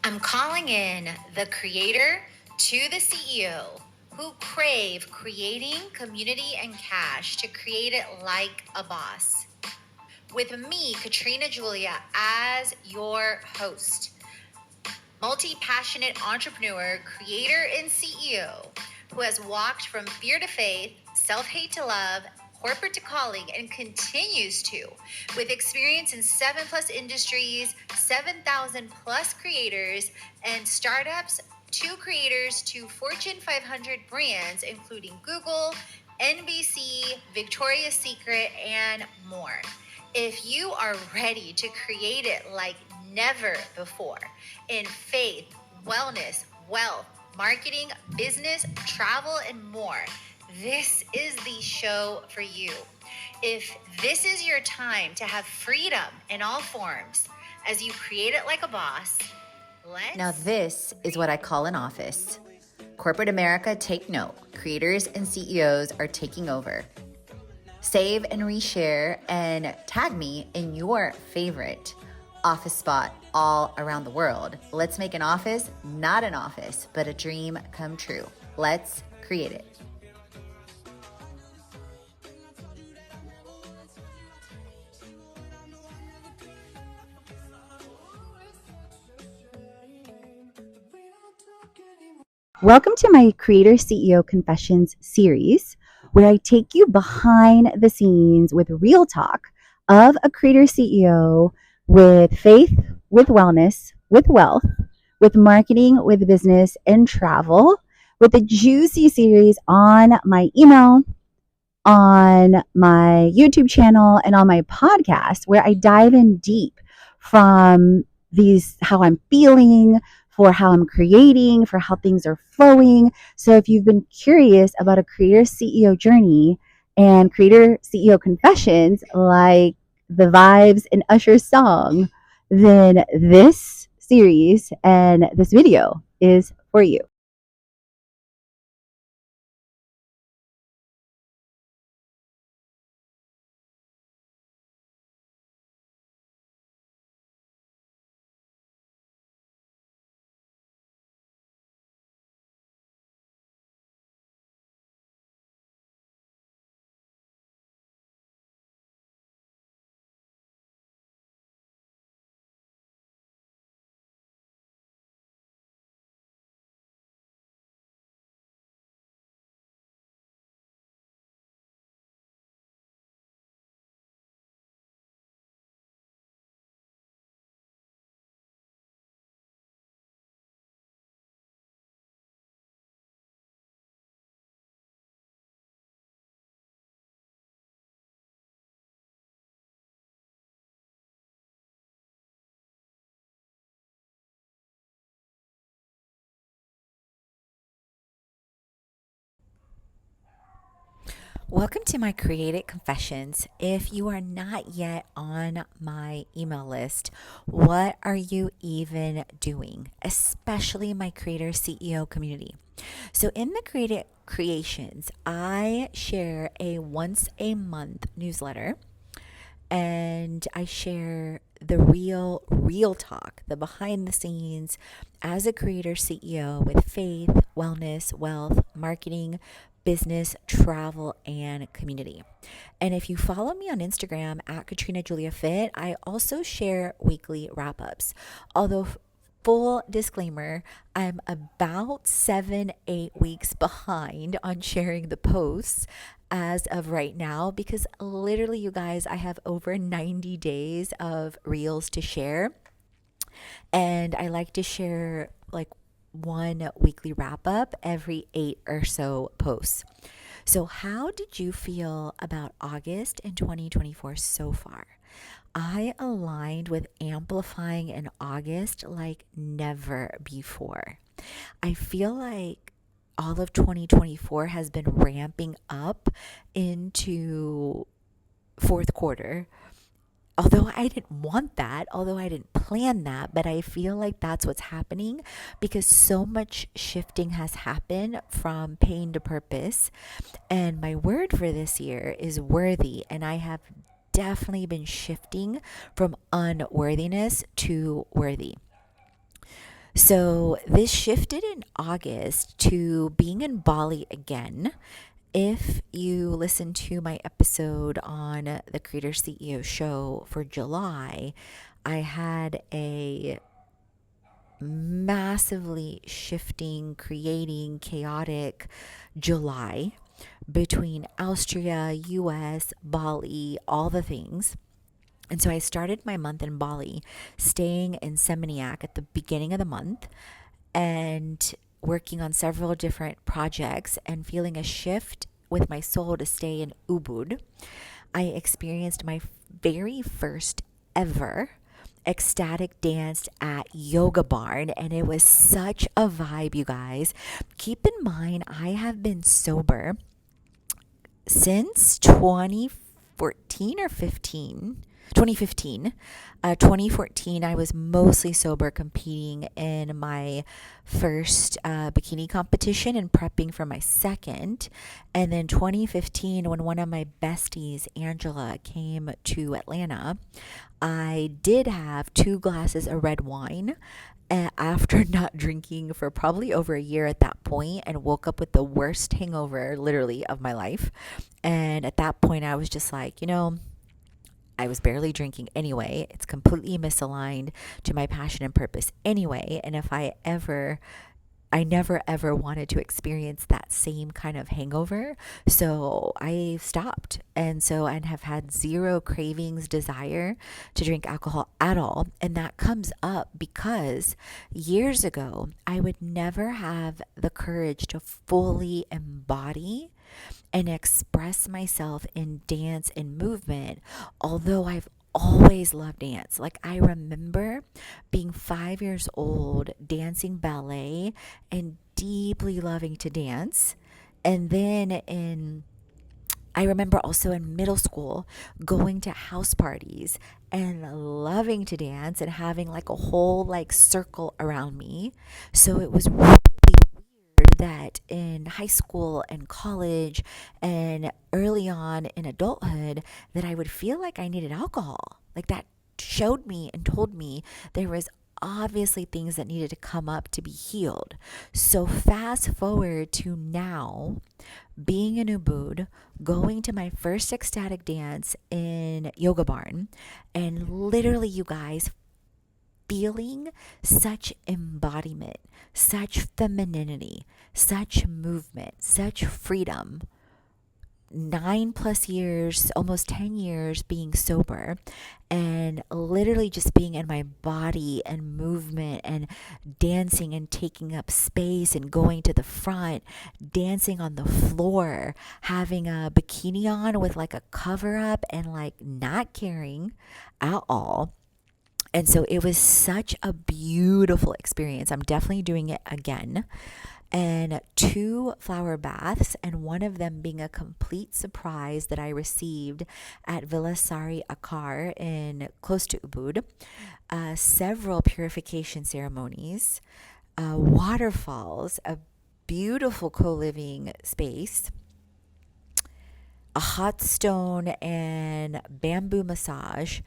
I'm calling in the creator to the CEO who crave creating community and cash to create it like a boss. With me, Katrina Julia, as your host, multi-passionate entrepreneur, creator, and CEO who has walked from fear to faith, self-hate to love, corporate to calling, and continues to, with experience in 7+ industries, 7,000 plus creators and startups, 2 creators to Fortune 500 brands, including Google, NBC, Victoria's Secret, and more. If you are ready to create it like never before in faith, wellness, wealth, marketing, business, travel, and more, this is the show for you. If this is your time to have freedom in all forms as you create it like a boss, Now this is what I call an office. Corporate America, take note. Creators and CEOs are taking over. Save and reshare and tag me in your favorite office spot all around the world. Let's make an office, not an office, but a dream come true. Let's create it. Welcome to my Creator CEO Confessions series, where I take you behind the scenes with real talk of a creator CEO with faith, with wellness, with wealth, with marketing, with business, and travel, with a juicy series on my email, on my YouTube channel, and on my podcast, where I dive in deep from how I'm feeling, for how I'm creating, for how things are flowing. So if you've been curious about a creator CEO journey and creator CEO confessions, like the vibes in Usher's song, then this series and this video is for you. Welcome to my Created Confessions. If you are not yet on my email list, what are you even doing? Especially my Creator CEO community. So, in the Created Creations, I share a once a month newsletter and I share the real talk, the behind the scenes as a creator CEO with faith, wellness, wealth, marketing, business, travel, and community. And if you follow me on Instagram at Katrina Julia Fit, I also share weekly wrap ups. Although full disclaimer, I'm about 7-8 weeks behind on sharing the posts as of right now because literally, you guys, I have over 90 days of reels to share. And I like to share like one weekly wrap up every 8 or so posts. So, how did you feel about August in 2024 so far? I aligned with Amplifying in August like never before. I feel like all of 2024 has been ramping up into fourth quarter. Although I didn't want that, although I didn't plan that, but I feel like that's what's happening because so much shifting has happened from pain to purpose. And my word for this year is worthy. And I have definitely been shifting from unworthiness to worthy. So this shifted in August to being in Bali again. If you listen to my episode on the Creator CEO show for July, I had a massively shifting, creating, chaotic July between Austria, US, Bali, all the things. And so I started my month in Bali, staying in Seminyak at the beginning of the month and working on several different projects and feeling a shift with my soul to stay in Ubud. I experienced my very first ever ecstatic dance at Yoga Barn, and it was such a vibe, you guys. Keep in mind, I have been sober since 2014 or 15. 2015. 2014, I was mostly sober competing in my first bikini competition and prepping for my second. And then 2015, when one of my besties, Angela, came to Atlanta, I did have 2 glasses of red wine after not drinking for probably over a year at that point, and woke up with the worst hangover literally of my life. And at that point I was just like, I was barely drinking anyway. It's completely misaligned to my passion and purpose anyway. And if I never ever wanted to experience that same kind of hangover. So I stopped. And so I have had zero cravings, desire to drink alcohol at all. And that comes up because years ago, I would never have the courage to fully embody and express myself in dance and movement, although I've always loved dance. Like, I remember being 5 years old, dancing ballet, and deeply loving to dance. And then I remember also in middle school going to house parties and loving to dance and having like a whole like circle around me. So it was really that in high school and college and early on in adulthood that I would feel like I needed alcohol. Like, that showed me and told me there was obviously things that needed to come up to be healed. So fast forward to now, being in Ubud, going to my first ecstatic dance in Yoga Barn, and literally, you guys, feeling such embodiment, such femininity, such movement, such freedom. 9+ years, almost 10 years being sober, and literally just being in my body and movement and dancing and taking up space and going to the front, dancing on the floor, having a bikini on with like a cover up and like not caring at all. And so it was such a beautiful experience. I'm definitely doing it again. And 2 flower baths, and one of them being a complete surprise that I received at Villa Sari Akar in close to Ubud. Several purification ceremonies, waterfalls, a beautiful co-living space, a hot stone and bamboo massage,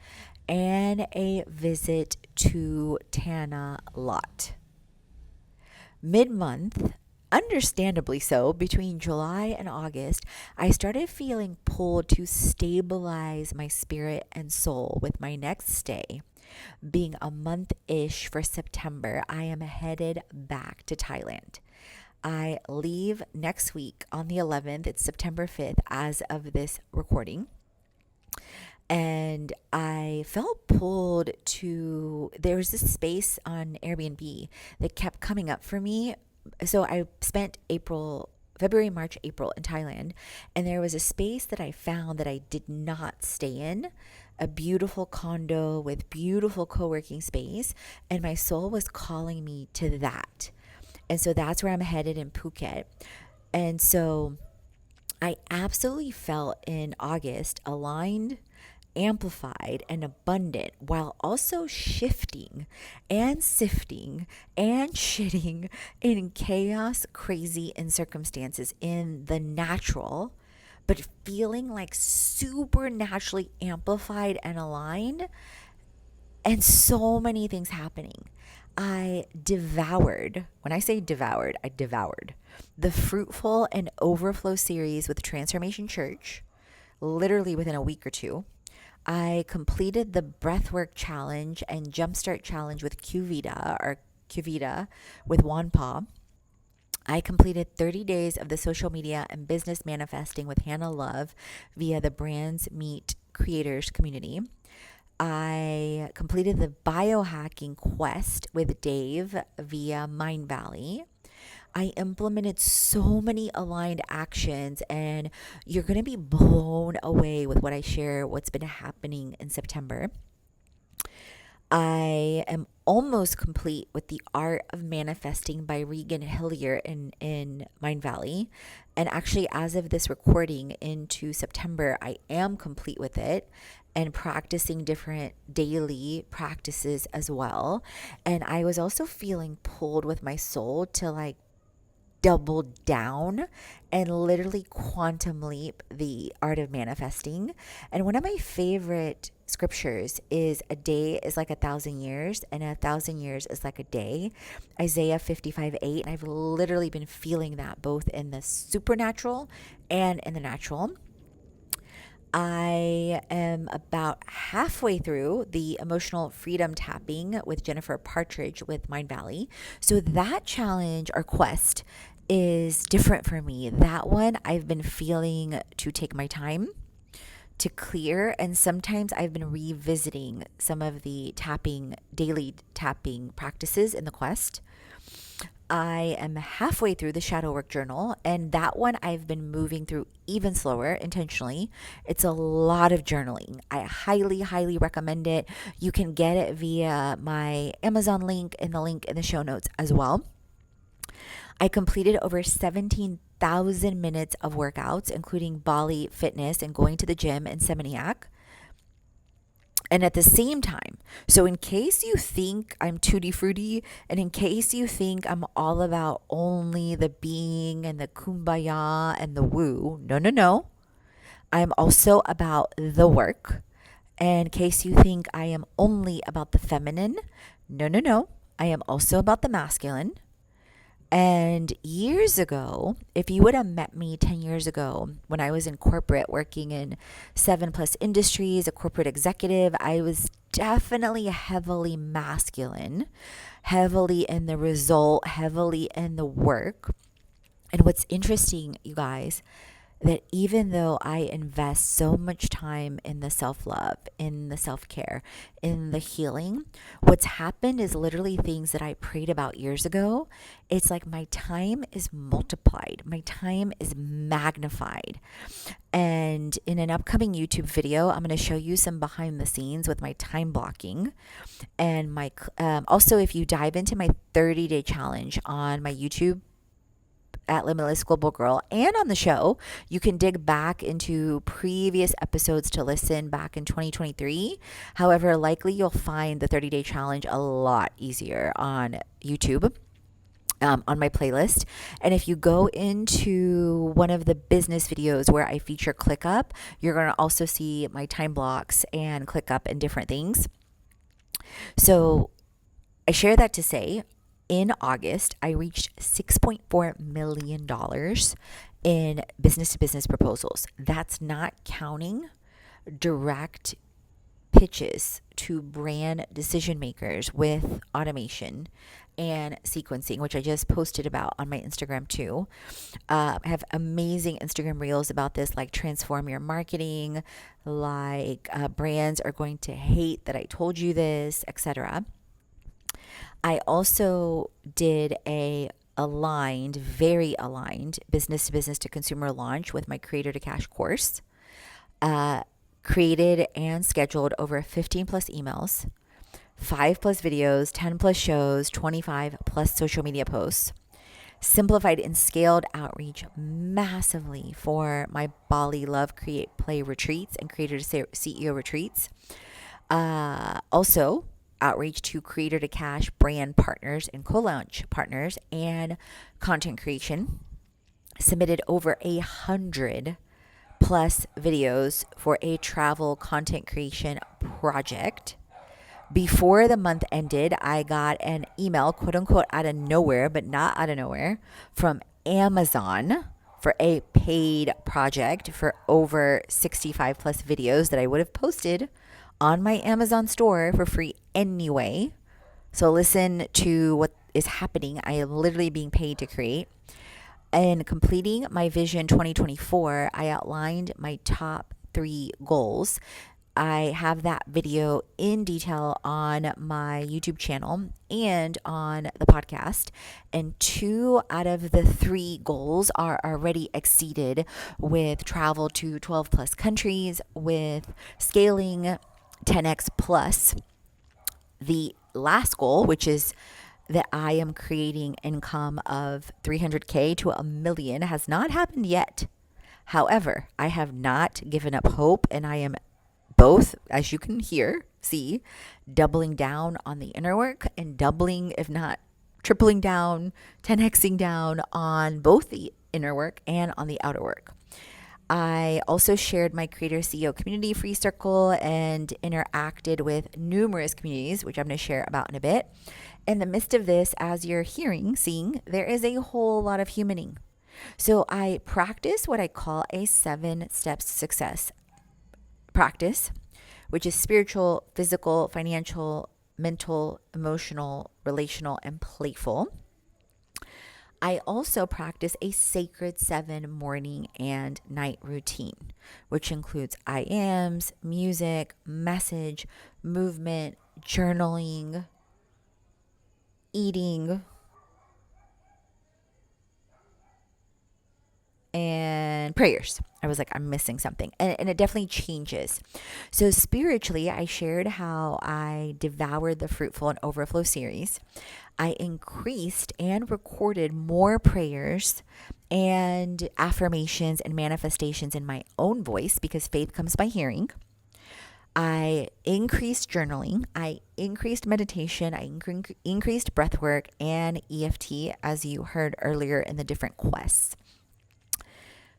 and a visit to Tana Lot. Mid-month, understandably so, between July and August, I started feeling pulled to stabilize my spirit and soul with my next stay. Being a month-ish for September, I am headed back to Thailand. I leave next week on the 11th. It's September 5th as of this recording. And I felt pulled to, there was this space on Airbnb that kept coming up for me. So I spent February, March, April in Thailand, and there was a space that I found that I did not stay in, a beautiful condo with beautiful co-working space, and my soul was calling me to that. And so that's where I'm headed in Phuket. And so I absolutely felt in August aligned, amplified, and abundant, while also shifting and sifting and shitting in chaos, crazy, and circumstances in the natural, but feeling like supernaturally amplified and aligned, and so many things happening. I devoured, when I say devoured, I devoured the Fruitful and Overflow series with Transformation Church, literally within a week or two. I completed the Breathwork Challenge and Jumpstart Challenge with Qvita with Wanpa. I completed 30 days of the social media and business manifesting with Hannah Love via the Brands Meet Creators community. I completed the biohacking quest with Dave via Mind Valley. I implemented so many aligned actions, and you're going to be blown away with what I share, what's been happening in September. I am almost complete with The Art of Manifesting by Regan Hillier in Mind Valley. And actually, as of this recording into September, I am complete with it and practicing different daily practices as well. And I was also feeling pulled with my soul to like double down and literally quantum leap the art of manifesting. And one of my favorite scriptures is a day is like 1,000 years and 1,000 years is like a day. Isaiah 55:8. And I've literally been feeling that both in the supernatural and in the natural. I am about halfway through the emotional freedom tapping with Jennifer Partridge with Mind Valley. So that challenge or quest is different for me. That one I've been feeling to take my time to clear, and sometimes I've been revisiting some of the daily tapping practices in the quest. I am halfway through the shadow work journal, and that one I've been moving through even slower intentionally. It's a lot of journaling. I highly, highly recommend it. You can get it via my Amazon link and the link in the show notes as well. I completed over 17,000 minutes of workouts, including Bali Fitness and going to the gym in Seminyak. And at the same time, so in case you think I'm tutti frutti, and in case you think I'm all about only the being and the kumbaya and the woo, no, no, no. I'm also about the work. And in case you think I am only about the feminine, no, no, no. I am also about the masculine. And years ago, if you would have met me 10 years ago when I was in corporate working in 7+ industries, a corporate executive, I was definitely heavily masculine, heavily in the result, heavily in the work. And what's interesting, you guys, that even though I invest so much time in the self-love, in the self-care, in the healing, what's happened is literally things that I prayed about years ago. It's like my time is multiplied. My time is magnified. And in an upcoming YouTube video, I'm going to show you some behind the scenes with my time blocking. And my also, if you dive into my 30-day challenge on my YouTube at Limitless Global Girl and on the show, you can dig back into previous episodes to listen back in 2023. However, likely you'll find the 30-day challenge a lot easier on YouTube. On my playlist. And if you go into one of the business videos where I feature ClickUp, you're going to also see my time blocks and ClickUp and different things. So I share that to say, in August, I reached $6.4 million in business to business proposals. That's not counting direct pitches to brand decision makers with automation and sequencing, which I just posted about on my Instagram too. I have amazing Instagram reels about this, like transform your marketing, like brands are going to hate that I told you this, etc. I also did a very aligned business to business to consumer launch with my Creator to Cash course. Created and scheduled over 15+ emails, 5+ videos, 10+ shows, 25+ social media posts. Simplified and scaled outreach massively for my Bali Love Create Play retreats and Creator to CEO retreats. Also, outreach to Creator to Cash brand partners and co-launch partners and content creation. Submitted over 100+ videos for a travel content creation project. Before the month ended, I got an email, quote unquote, out of nowhere, but not out of nowhere, from Amazon for a paid project for over 65 plus videos that I would have posted on my Amazon store for free anyway. So listen to what is happening. I am literally being paid to create. In completing my Vision 2024, I outlined my top 3 goals. I have that video in detail on my YouTube channel and on the podcast. And 2 out of the 3 goals are already exceeded, with travel to 12 plus countries, with scaling 10x plus. The last goal, which is that I am creating income of 300K to a million, has not happened yet. However, I have not given up hope, and I am both, as you can see, doubling down on the inner work and doubling, if not tripling down, 10xing down on both the inner work and on the outer work. I also shared my Creator CEO community free circle and interacted with numerous communities, which I'm going to share about in a bit. In the midst of this, as you're seeing, there is a whole lot of humaning. So I practice what I call a 7 steps to success practice, which is spiritual, physical, financial, mental, emotional, relational, and playful. I also practice a sacred 7 morning and night routine, which includes I ams, music, message, movement, journaling, eating, and prayers. I was like, I'm missing something. And it definitely changes. So spiritually, I shared how I devoured the Fruitful and Overflow series. I increased and recorded more prayers and affirmations and manifestations in my own voice, because faith comes by hearing. I increased journaling, I increased meditation, I increased breath work and EFT, as you heard earlier in the different quests.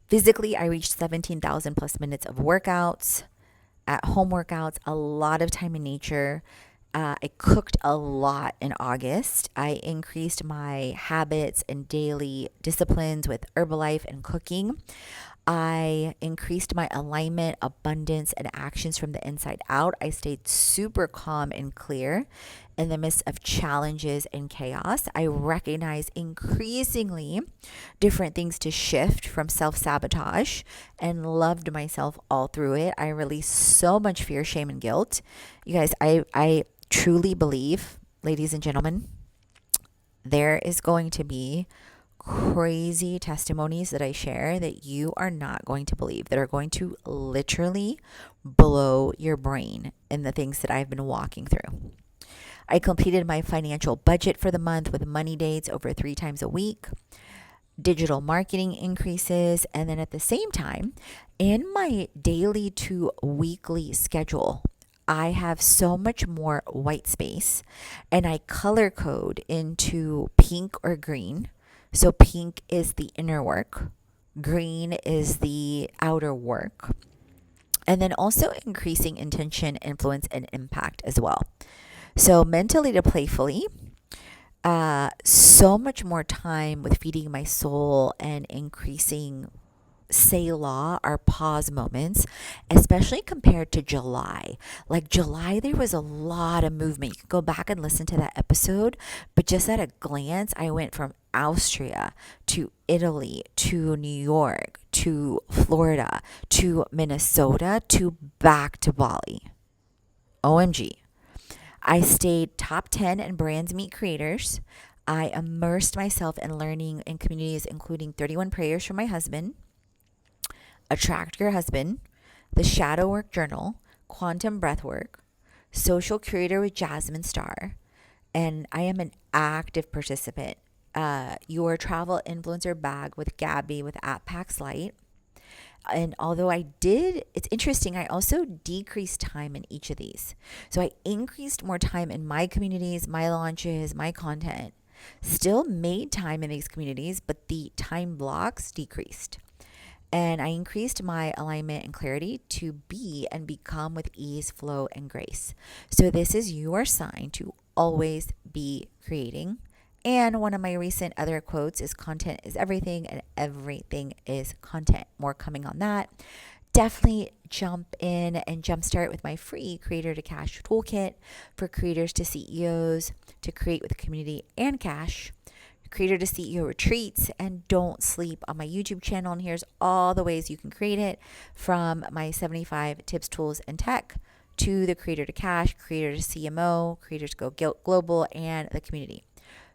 Physically, I reached 17,000 plus minutes of workouts, at home workouts, a lot of time in nature. I cooked a lot in August. I increased my habits and daily disciplines with Herbalife and cooking. I increased my alignment, abundance, and actions from the inside out. I stayed super calm and clear in the midst of challenges and chaos. I recognize increasingly different things to shift from self-sabotage and loved myself all through it. I released so much fear, shame, and guilt. You guys, I truly believe, ladies and gentlemen, there is going to be crazy testimonies that I share that you are not going to believe, that are going to literally blow your brain in the things that I've been walking through. I completed my financial budget for the month with money dates over 3 times a week, digital marketing increases, and then at the same time, in my daily to weekly schedule, I have so much more white space, and I color code into pink or green. So pink is the inner work, green is the outer work, and then also increasing intention, influence, and impact as well. So mentally to playfully, so much more time with feeding my soul and increasing Selah, our pause moments, especially compared to July. Like July, there was a lot of movement. You can go back and listen to that episode, but just at a glance, I went from Austria to Italy to New York to Florida to Minnesota to back to Bali. OMG. I stayed top 10 in Brands Meet Creators. I immersed myself in learning in communities, including 31 prayers from my husband, Attract Your Husband, the Shadow Work Journal, Quantum Breathwork, Social Curator with Jasmine Star, and I am an active participant. Your Travel Influencer Bag with Gabby with @Packs Light. And although it's interesting, I also decreased time in each of these. So I increased more time in my communities, my launches, my content. Still made time in these communities, but the time blocks decreased. And I increased my alignment and clarity to be and become with ease, flow, and grace. So, this is your sign to always be creating. And one of my recent other quotes is content is everything, and everything is content. More coming on that. Definitely jump in and jumpstart with my free Creator to Cash toolkit for creators to CEOs to create with community and cash. Creator to CEO retreats, and don't sleep on my YouTube channel. And here's all the ways you can create it, from my 75 tips, tools, and tech to the Creator to Cash, Creator to CMO, Creators Go Global, and the community.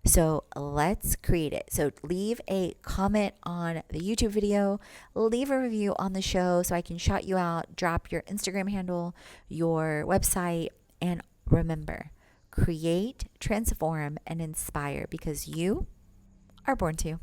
So let's create it. So leave a comment on the YouTube video, leave a review on the show so I can shout you out, drop your Instagram handle, your website, and remember, create, transform, and inspire, because you are born to.